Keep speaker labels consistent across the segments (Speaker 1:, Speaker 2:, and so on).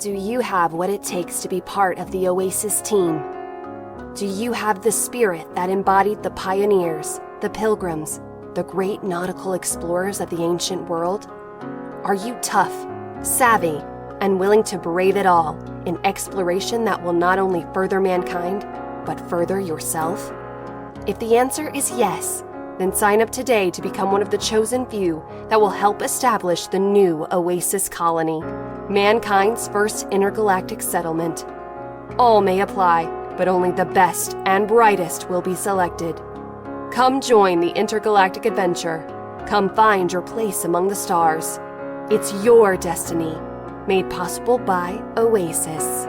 Speaker 1: Do you have what it takes to be part of the Oasis team? Do you have the spirit that embodied the pioneers, the pilgrims, the great nautical explorers of the ancient world? Are you tough, savvy, and willing to brave it all in exploration that will not only further mankind, but further yourself? If the answer is yes, then sign up today to become one of the chosen few that will help establish the new Oasis colony, mankind's first intergalactic settlement. All may apply, but only the best and brightest will be selected. Come join the intergalactic adventure. Come find your place among the stars. It's your destiny, made possible by Oasis.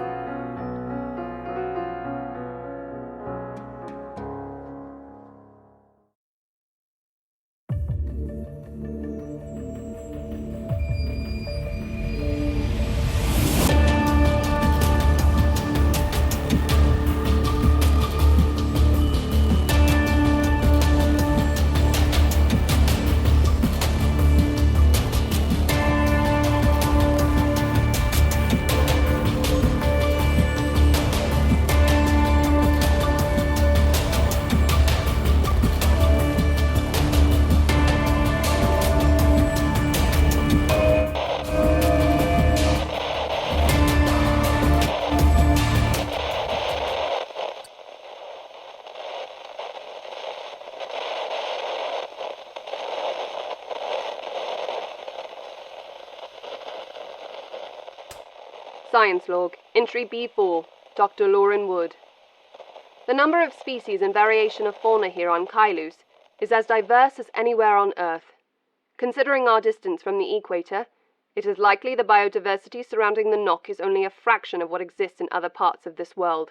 Speaker 2: Science Log, Entry B4, Dr. Lauren Wood. The number of species and variation of fauna here on Kailus is as diverse as anywhere on Earth. Considering our distance from the equator, it is likely the biodiversity surrounding the Nock is only a fraction of what exists in other parts of this world.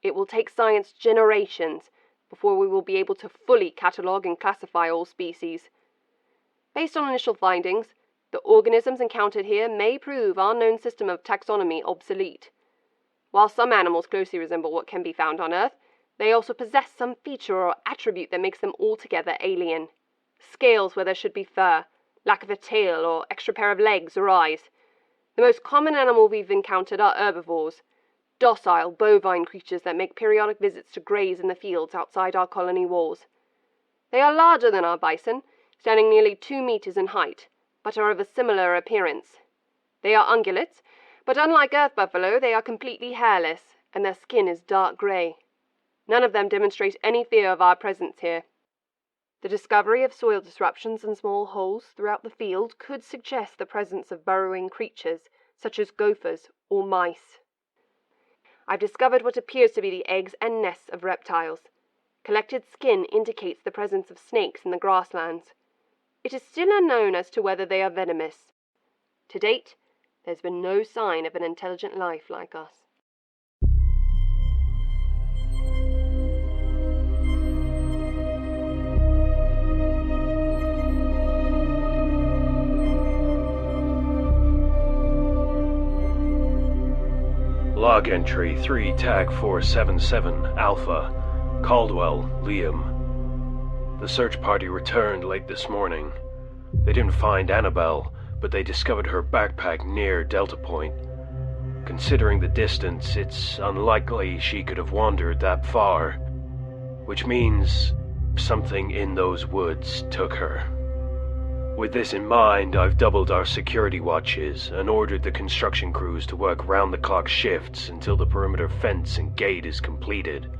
Speaker 2: It will take science generations before we will be able to fully catalogue and classify all species. Based on initial findings, the organisms encountered here may prove our known system of taxonomy obsolete. While some animals closely resemble what can be found on Earth, they also possess some feature or attribute that makes them altogether alien. Scales where there should be fur, lack of a tail or extra pair of legs or eyes. The most common animal we've encountered are herbivores, docile bovine creatures that make periodic visits to graze in the fields outside our colony walls. They are larger than our bison, standing nearly 2 meters in height, but are of a similar appearance. They are ungulates, but unlike earth buffalo, they are completely hairless, and their skin is dark grey. None of them demonstrate any fear of our presence here. The discovery of soil disruptions and small holes throughout the field could suggest the presence of burrowing creatures, such as gophers or mice. I've discovered what appears to be the eggs and nests of reptiles. Collected skin indicates the presence of snakes in the grasslands. It is still unknown as to whether they are venomous. To date, there's been no sign of an intelligent life like us.
Speaker 3: Log entry 3 tag 477 Alpha, Cauldwell, Liam. The search party returned late this morning. They didn't find Annabelle, but they discovered her backpack near Delta Point. Considering the distance, it's unlikely she could have wandered that far, which means something in those woods took her. With this in mind, I've doubled our security watches and ordered the construction crews to work round-the-clock shifts until the perimeter fence and gate is completed.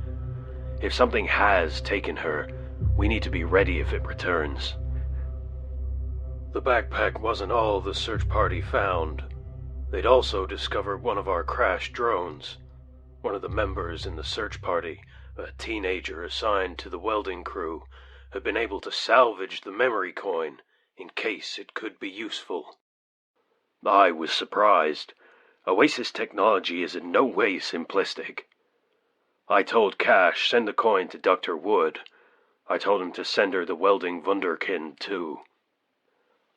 Speaker 3: If something has taken her, we need to be ready if it returns. The backpack wasn't all the search party found. They'd also discovered one of our crashed drones. One of the members in the search party, a teenager assigned to the welding crew, had been able to salvage the memory coin in case it could be useful. I was surprised. Oasis technology is in no way simplistic. I told Cash send the coin to Dr. Wood. I told him to send her the welding wunderkind too.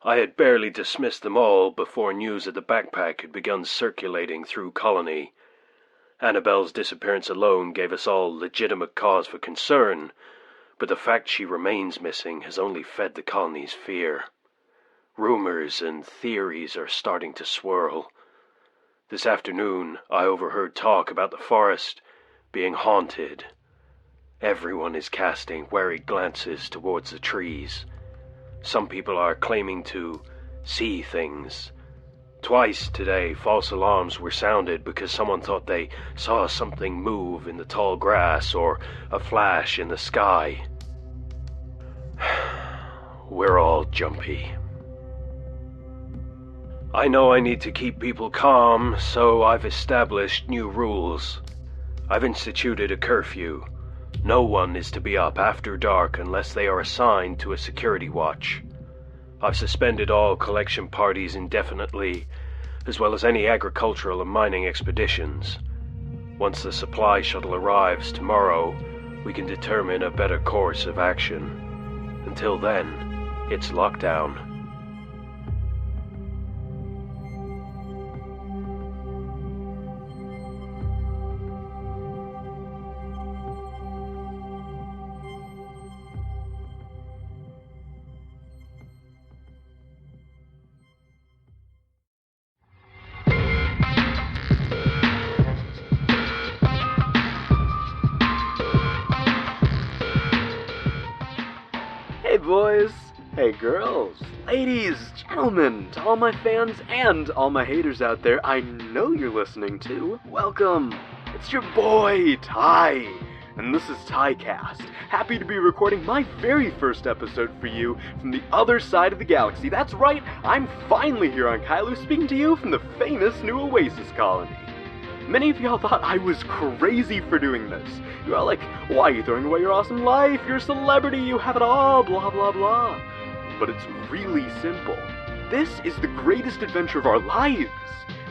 Speaker 3: I had barely dismissed them all before news of the backpack had begun circulating through Colony. Annabelle's disappearance alone gave us all legitimate cause for concern, but the fact she remains missing has only fed the colony's fear. Rumors and theories are starting to swirl. This afternoon, I overheard talk about the forest being haunted. Everyone is casting wary glances towards the trees. Some people are claiming to see things. Twice today, false alarms were sounded because someone thought they saw something move in the tall grass or a flash in the sky. We're all jumpy. I know I need to keep people calm, so I've established new rules. I've instituted a curfew. No one is to be up after dark unless they are assigned to a security watch. I've suspended all collection parties indefinitely, as well as any agricultural and mining expeditions. Once the supply shuttle arrives tomorrow, we can determine a better course of action. Until then, it's lockdown.
Speaker 4: Hey boys, hey girls, ladies, gentlemen, to all my fans and all my haters out there, I know you're listening too. Welcome. It's your boy, Ty, and this is TyCast. Happy to be recording my very first episode for you from the other side of the galaxy. That's right, I'm finally here on Kylo, speaking to you from the famous new Oasis colony. Many of y'all thought I was crazy for doing this. You're all like, why are you throwing away your awesome life? You're a celebrity, you have it all, blah blah blah. But it's really simple. This is the greatest adventure of our lives.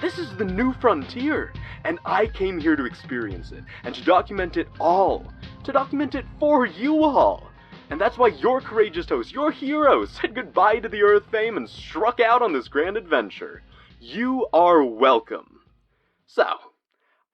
Speaker 4: This is the new frontier, and I came here to experience it, and to document it all. To document it for you all. And that's why your courageous hosts, your heroes, said goodbye to the Earth fame and struck out on this grand adventure. You are welcome. So,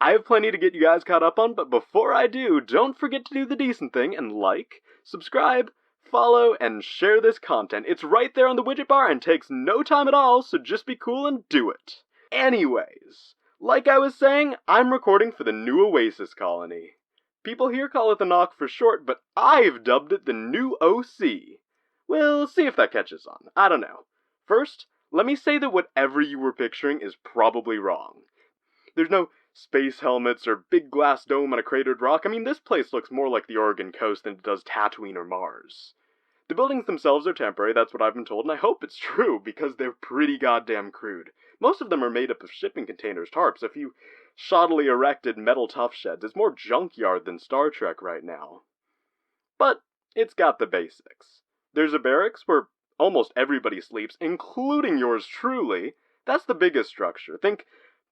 Speaker 4: I have plenty to get you guys caught up on, but before I do, don't forget to do the decent thing and like, subscribe, follow, and share this content. It's right there on the widget bar and takes no time at all, so just be cool and do it. Anyways, like I was saying, I'm recording for the new Oasis colony. People here call it the Knock for short, but I've dubbed it the new OC. We'll see if that catches on. I don't know. First, let me say that whatever you were picturing is probably wrong. There's no space helmets or big glass dome on a cratered rock. I mean, this place looks more like the Oregon coast than it does Tatooine or Mars. The buildings themselves are temporary, that's what I've been told, and I hope it's true, because they're pretty goddamn crude. Most of them are made up of shipping containers, tarps, a few shoddily erected metal tough sheds. It's more junkyard than Star Trek right now. But it's got the basics. There's a barracks where almost everybody sleeps, including yours truly. That's the biggest structure. Think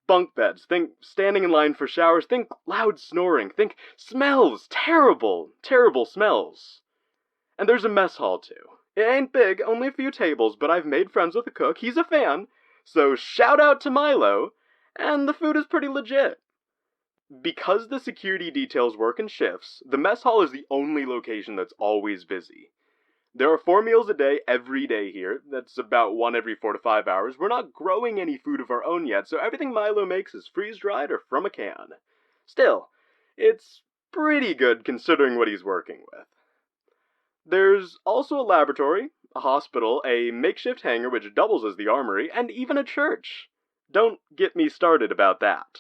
Speaker 4: bunk beds, think standing in line for showers, think loud snoring, think smells, terrible, terrible smells. And there's a mess hall too. It ain't big, only a few tables, but I've made friends with the cook, he's a fan, so shout out to Milo, and the food is pretty legit. Because the security details work in shifts, the mess hall is the only location that's always busy. There are 4 meals a day, every day here. That's about 1 every 4 to 5 hours. We're not growing any food of our own yet, so everything Milo makes is freeze-dried or from a can. Still, it's pretty good considering what he's working with. There's also a laboratory, a hospital, a makeshift hangar which doubles as the armory, and even a church. Don't get me started about that.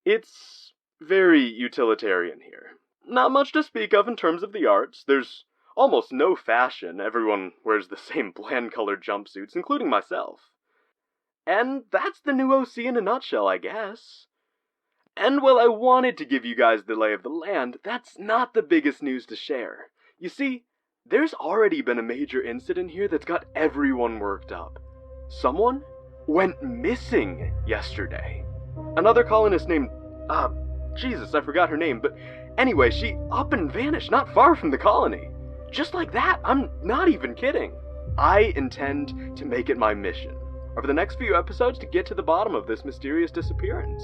Speaker 4: It's very utilitarian here. Not much to speak of in terms of the arts. There's almost no fashion. Everyone wears the same bland-colored jumpsuits, including myself. And that's the new OC in a nutshell, I guess. And while I wanted to give you guys the lay of the land, that's not the biggest news to share. You see, there's already been a major incident here that's got everyone worked up. Someone went missing yesterday. Another colonist named, Jesus, I forgot her name, but anyway, she up and vanished not far from the colony. Just like that, I'm not even kidding. I intend to make it my mission over the next few episodes to get to the bottom of this mysterious disappearance.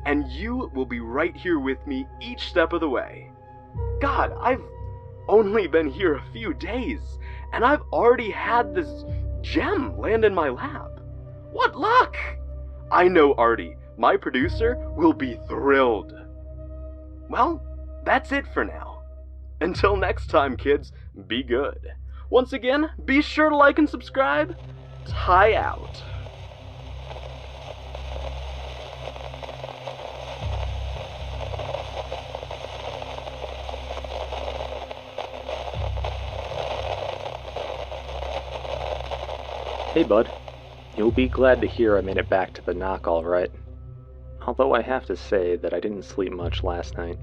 Speaker 4: And you will be right here with me each step of the way. God, I've only been here a few days, and I've already had this gem land in my lap. What luck! I know Artie, my producer, will be thrilled. Well, that's it for now. Until next time, kids, be good. Once again, be sure to like and subscribe. Ty out.
Speaker 5: Hey bud, you'll be glad to hear I made it back to the knock all right. Although I have to say that I didn't sleep much last night.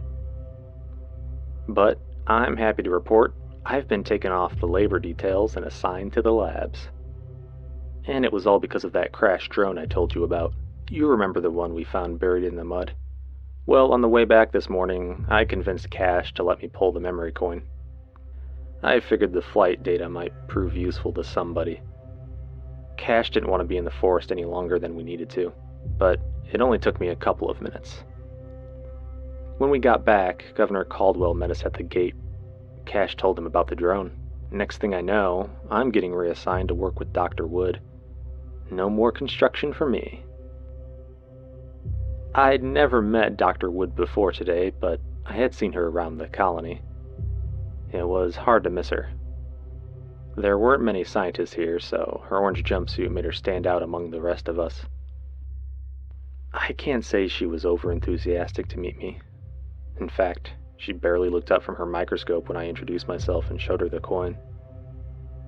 Speaker 5: But I'm happy to report I've been taken off the labor details and assigned to the labs. And it was all because of that crashed drone I told you about. You remember the one we found buried in the mud? Well, on the way back this morning, I convinced Cash to let me pull the memory coin. I figured the flight data might prove useful to somebody. Cash didn't want to be in the forest any longer than we needed to, but it only took me a couple of minutes. When we got back, Governor Cauldwell met us at the gate. Cash told him about the drone. Next thing I know, I'm getting reassigned to work with Dr. Wood. No more construction for me. I'd never met Dr. Wood before today, but I had seen her around the colony. It was hard to miss her. There weren't many scientists here, so her orange jumpsuit made her stand out among the rest of us. I can't say she was over-enthusiastic to meet me. In fact, she barely looked up from her microscope when I introduced myself and showed her the coin.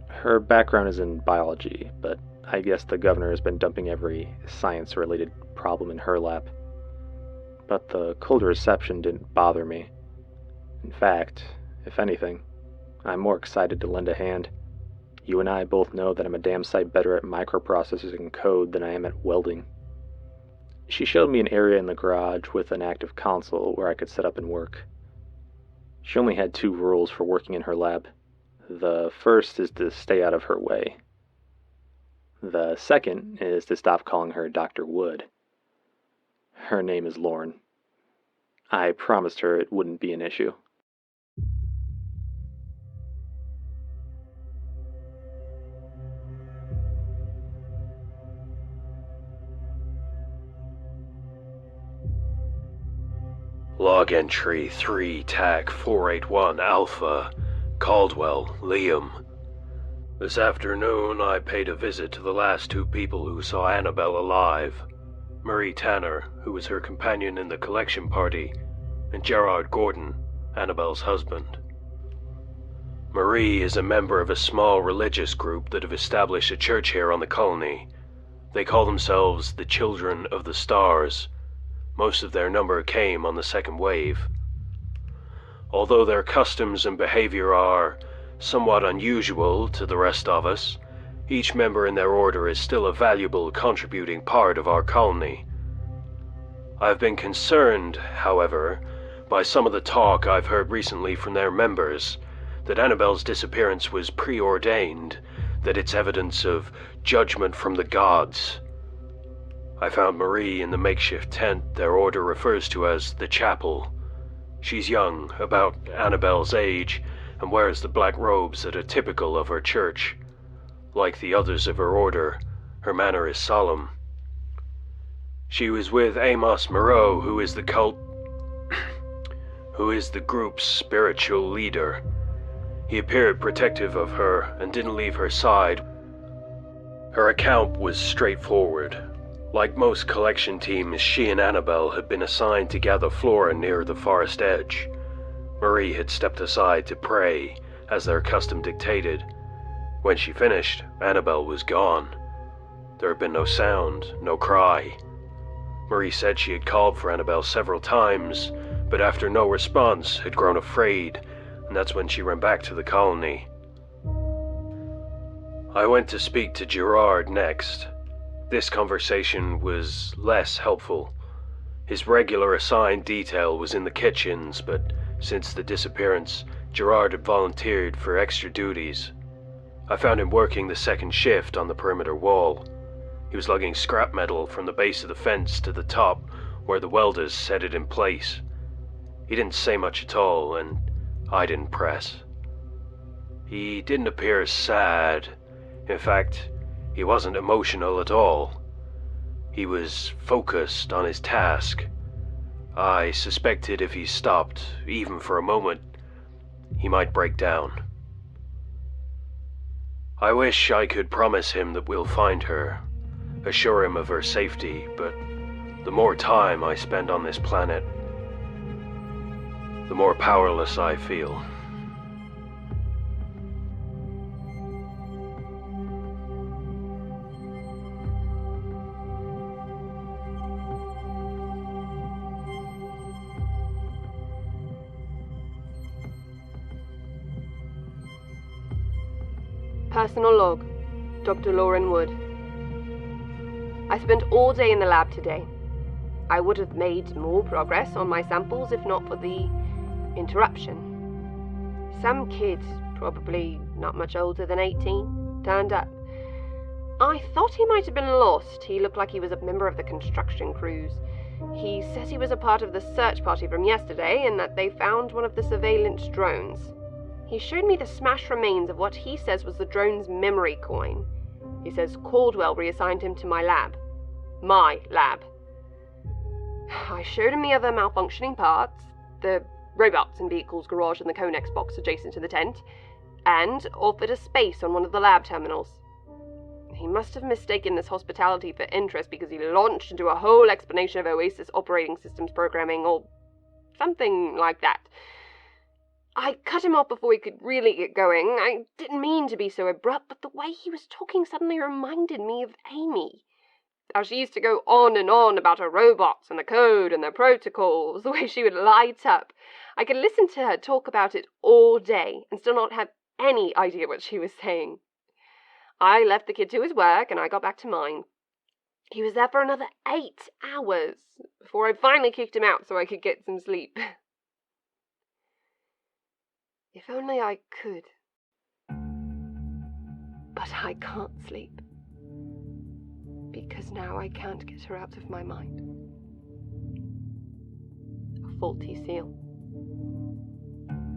Speaker 5: Her background is in biology, but I guess the governor has been dumping every science-related problem in her lap. But the cold reception didn't bother me. In fact, if anything, I'm more excited to lend a hand. You and I both know that I'm a damn sight better at microprocessors and code than I am at welding. She showed me an area in the garage with an active console where I could set up and work. She only had 2 rules for working in her lab. The first is to stay out of her way. The second is to stop calling her Dr. Wood. Her name is Lauren. I promised her it wouldn't be an issue.
Speaker 3: Log entry 3 TAC 481 Alpha, Cauldwell, Liam. This afternoon I paid a visit to the last 2 people who saw Annabelle alive. Marie Tanner, who was her companion in the collection party, and Gerard Gordon, Annabelle's husband. Marie is a member of a small religious group that have established a church here on the colony. They call themselves the Children of the Stars. Most of their number came on the second wave. Although their customs and behavior are somewhat unusual to the rest of us, each member in their order is still a valuable contributing part of our colony. I've been concerned, however, by some of the talk I've heard recently from their members, that Annabelle's disappearance was preordained, that it's evidence of judgment from the gods. I found Marie in the makeshift tent their order refers to as the chapel. She's young, about Annabelle's age, and wears the black robes that are typical of her church. Like the others of her order, her manner is solemn. She was with Amos Moreau, who is the group's spiritual leader. He appeared protective of her and didn't leave her side. Her account was straightforward. Like most collection teams, she and Annabelle had been assigned to gather flora near the forest edge. Marie had stepped aside to pray, as their custom dictated. When she finished, Annabelle was gone. There had been no sound, no cry. Marie said she had called for Annabelle several times, but after no response, had grown afraid, and that's when she ran back to the colony. I went to speak to Gerard next. This conversation was less helpful. His regular assigned detail was in the kitchens, but since the disappearance, Gerard had volunteered for extra duties. I found him working the second shift on the perimeter wall. He was lugging scrap metal from the base of the fence to the top, where the welders set it in place. He didn't say much at all, and I didn't press. He didn't appear sad. In fact, he wasn't emotional at all. He was focused on his task. I suspected if he stopped, even for a moment, he might break down. I wish I could promise him that we'll find her, assure him of her safety, but the more time I spend on this planet, the more powerless I feel.
Speaker 2: Personal log, Dr. Lauren Wood. I spent all day in the lab today. I would have made more progress on my samples if not for the interruption. Some kid, probably not much older than 18, turned up. I thought he might have been lost. He looked like he was a member of the construction crews. He says he was a part of the search party from yesterday and that they found one of the surveillance drones. He showed me the smashed remains of what he says was the drone's memory coin. He says Cauldwell reassigned him to my lab. My lab. I showed him the other malfunctioning parts, the robots in Vehicle's garage and the Conex box adjacent to the tent, and offered a space on one of the lab terminals. He must have mistaken this hospitality for interest because he launched into a whole explanation of Oasis operating systems programming or something like that. I cut him off before he could really get going. I didn't mean to be so abrupt, but the way he was talking suddenly reminded me of Amy. How she used to go on and on about her robots and the code and the protocols, the way she would light up. I could listen to her talk about it all day and still not have any idea what she was saying. I left the kid to his work and I got back to mine. He was there for another 8 hours before I finally kicked him out so I could get some sleep. If only I could. But I can't sleep. Because now I can't get her out of my mind. A faulty seal.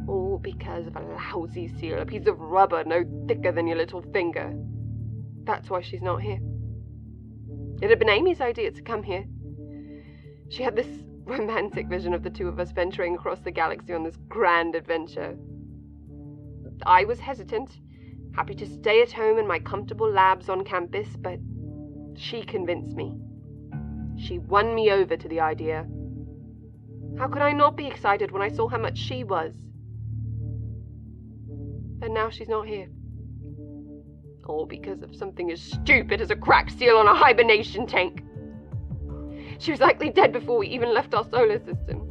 Speaker 2: All because of a lousy seal, a piece of rubber no thicker than your little finger. That's why she's not here. It had been Amy's idea to come here. She had this romantic vision of the two of us venturing across the galaxy on this grand adventure. I was hesitant, happy to stay at home in my comfortable labs on campus, but she convinced me. She won me over to the idea. How could I not be excited when I saw how much she was? And now she's not here. All because of something as stupid as a cracked seal on a hibernation tank. She was likely dead before we even left our solar system.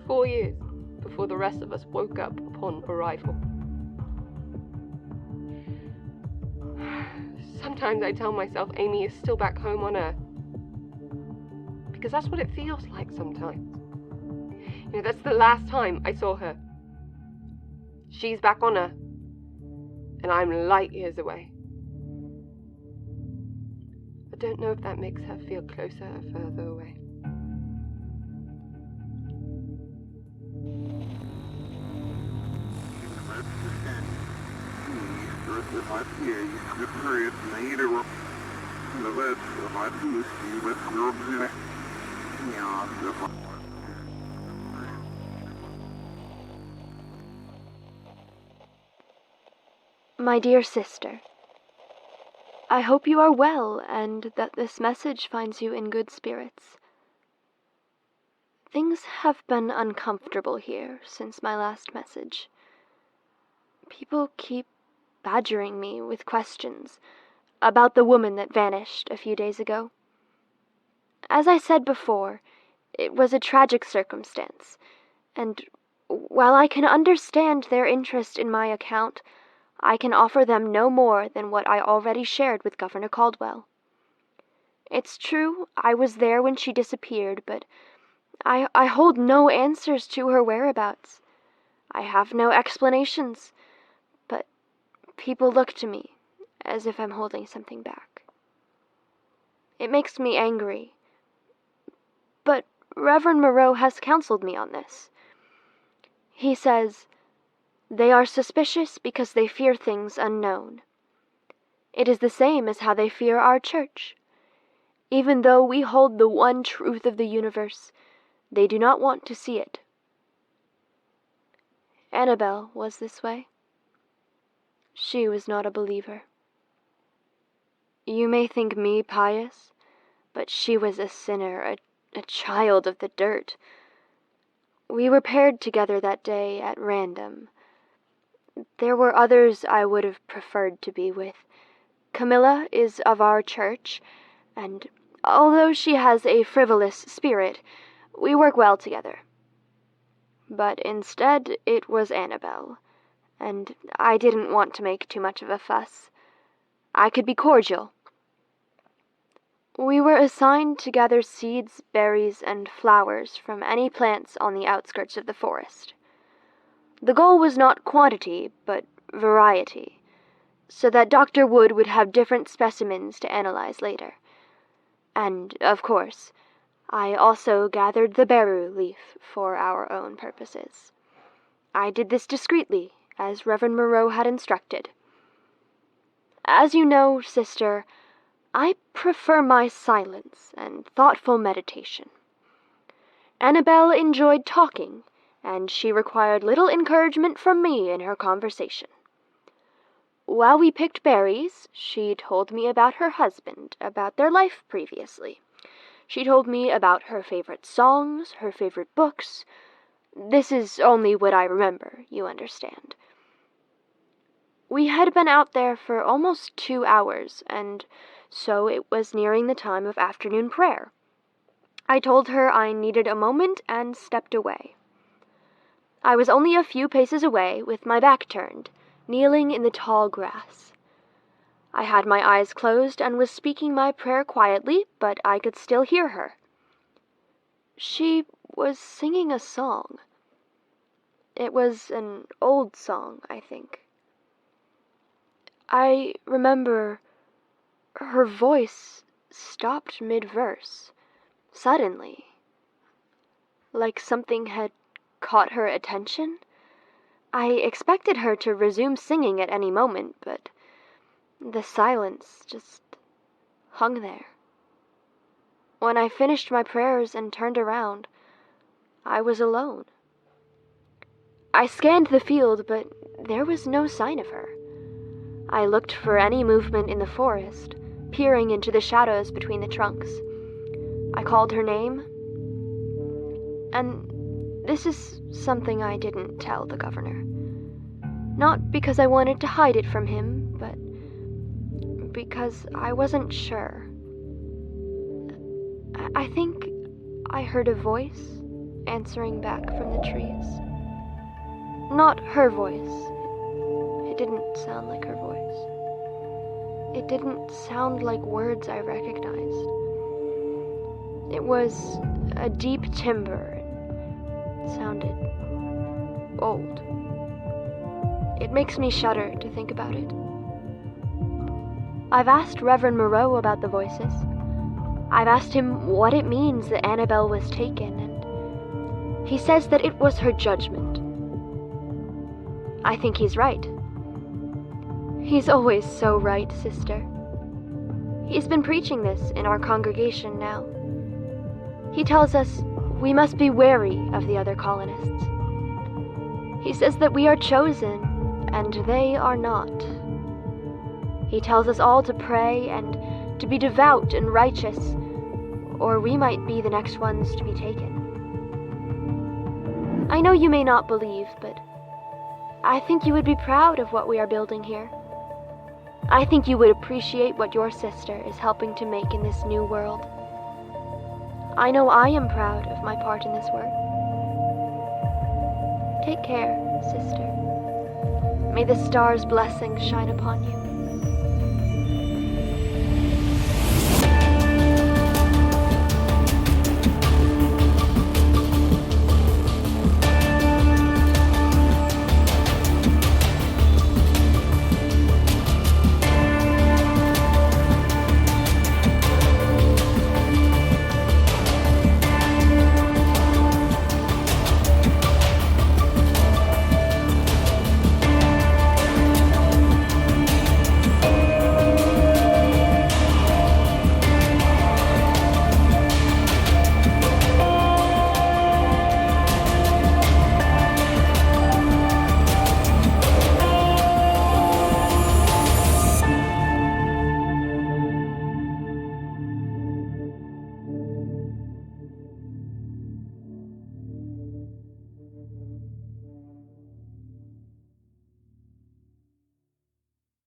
Speaker 2: 4 years before the rest of us woke up upon arrival. Sometimes I tell myself Amy is still back home on Earth. Because that's what it feels like sometimes. You know, that's the last time I saw her. She's back on Earth. And I'm light years away. I don't know if that makes her feel closer or further away.
Speaker 6: My dear sister, I hope you are well and that this message finds you in good spirits. Things have been uncomfortable here since my last message. People keep badgering me with questions about the woman that vanished a few days ago. As I said before, it was a tragic circumstance, and while I can understand their interest in my account, I can offer them no more than what I already shared with Governor Cauldwell. It's true, I was there when she disappeared, but I hold no answers to her whereabouts. I have no explanations, but people look to me as if I'm holding something back. It makes me angry, but Reverend Moreau has counseled me on this. He says, "They are suspicious because they fear things unknown. It is the same as how they fear our church. Even though we hold the one truth of the universe, they do not want to see it. Annabelle was this way. She was not a believer. You may think me pious, but she was a sinner, a child of the dirt. We were paired together that day at random. There were others I would have preferred to be with. Camilla is of our church, and although she has a frivolous spirit, we work well together. But instead, it was Annabelle, and I didn't want to make too much of a fuss. I could be cordial. We were assigned to gather seeds, berries, and flowers from any plants on the outskirts of the forest. The goal was not quantity, but variety, so that Dr. Wood would have different specimens to analyze later. And, of course, I also gathered the beru leaf for our own purposes. I did this discreetly, as Reverend Moreau had instructed. As you know, sister, I prefer my silence and thoughtful meditation. Annabelle enjoyed talking, and she required little encouragement from me in her conversation. While we picked berries, she told me about her husband, about their life previously. She told me about her favorite songs, her favorite books. This is only what I remember, you understand. We had been out there for almost 2 hours, and so it was nearing the time of afternoon prayer. I told her I needed a moment and stepped away. I was only a few paces away, with my back turned, kneeling in the tall grass. I had my eyes closed and was speaking my prayer quietly, but I could still hear her. She was singing a song. It was an old song, I think. I remember her voice stopped mid-verse, suddenly, like something had caught her attention. I expected her to resume singing at any moment, but the silence just hung there. When I finished my prayers and turned around, I was alone. I scanned the field, but there was no sign of her. I looked for any movement in the forest, peering into the shadows between the trunks. I called her name, and this is something I didn't tell the governor. Not because I wanted to hide it from him, but because I wasn't sure. I think I heard a voice answering back from the trees. Not her voice. It didn't sound like her voice. It didn't sound like words I recognized. It was a deep timbre. It sounded old. It makes me shudder to think about it. I've asked Reverend Moreau about the voices. I've asked him what it means that Annabelle was taken, and he says that it was her judgment. I think he's right. He's always so right, sister. He's been preaching this in our congregation now. He tells us we must be wary of the other colonists. He says that we are chosen, and they are not. He tells us all to pray and to be devout and righteous, or we might be the next ones to be taken. I know you may not believe, but I think you would be proud of what we are building here. I think you would appreciate what your sister is helping to make in this new world. I know I am proud of my part in this work. Take care, sister. May the stars' blessings shine upon you.